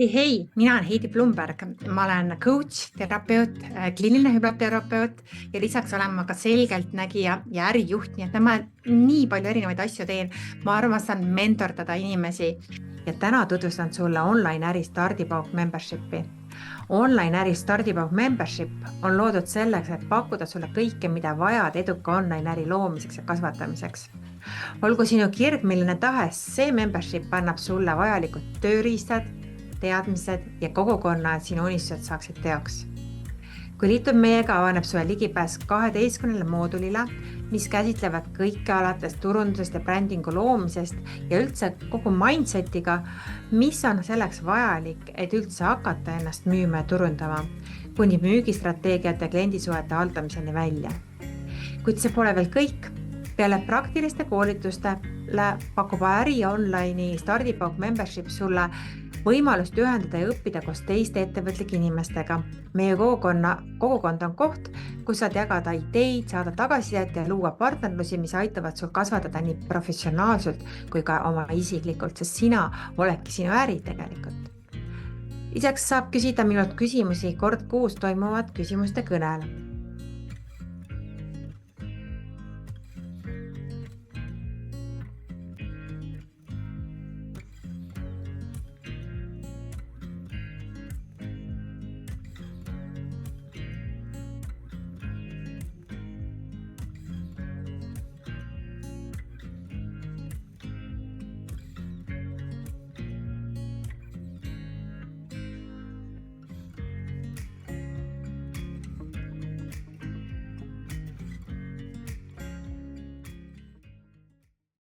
Hei, mina olen Heidi Plumberg. Ma olen coach, terapeut, kliiniline hüpnoterapeut ja lisaks olen ma ka selgeltnägija ja ärijuht, nii et ma nii palju erinevaid asju teen. Ma armastan mentordada inimesi ja täna tutvustan sulle online äri stardipauk membershipi. Online äri stardipauk membership on loodud selleks, et pakkuda sulle kõike, mida vajad eduka online äri loomiseks ja kasvatamiseks. Olgu sinu kirg milline tahes, see membership annab sulle vajalikud tööriistad, teadmised ja kogukonna, et sinu unistused saaksid teoks. Kui liitub meiega, avaneb sulle ligipääs 12 moodulile, mis käsitlevad kõike alates turundusest ja brändingu loomisest ja üldse kogu mindsetiga, mis on selleks vajalik, et üldse hakata ennast müüma ja turundama, kuni müügistrateegiate ja kliendisuhete haldamiseni välja. Kuid see pole veel kõik. Peale praktiliste koolitustele pakub äri online'i stardipauk membership sulle võimalust ühendada ja õppida koos teiste ettevõtlike inimestega. Meie kogukond on koht, kus saad jagada ideid, saada tagasisidet ja luua partnerlusi, mis aitavad sul kasvatada nii professionaalselt kui ka oma isiklikult, sest sina oledki sinu äri tegelikult. Lisaks saab küsida minult küsimusi kord kuus toimuvat küsimuste kõnel.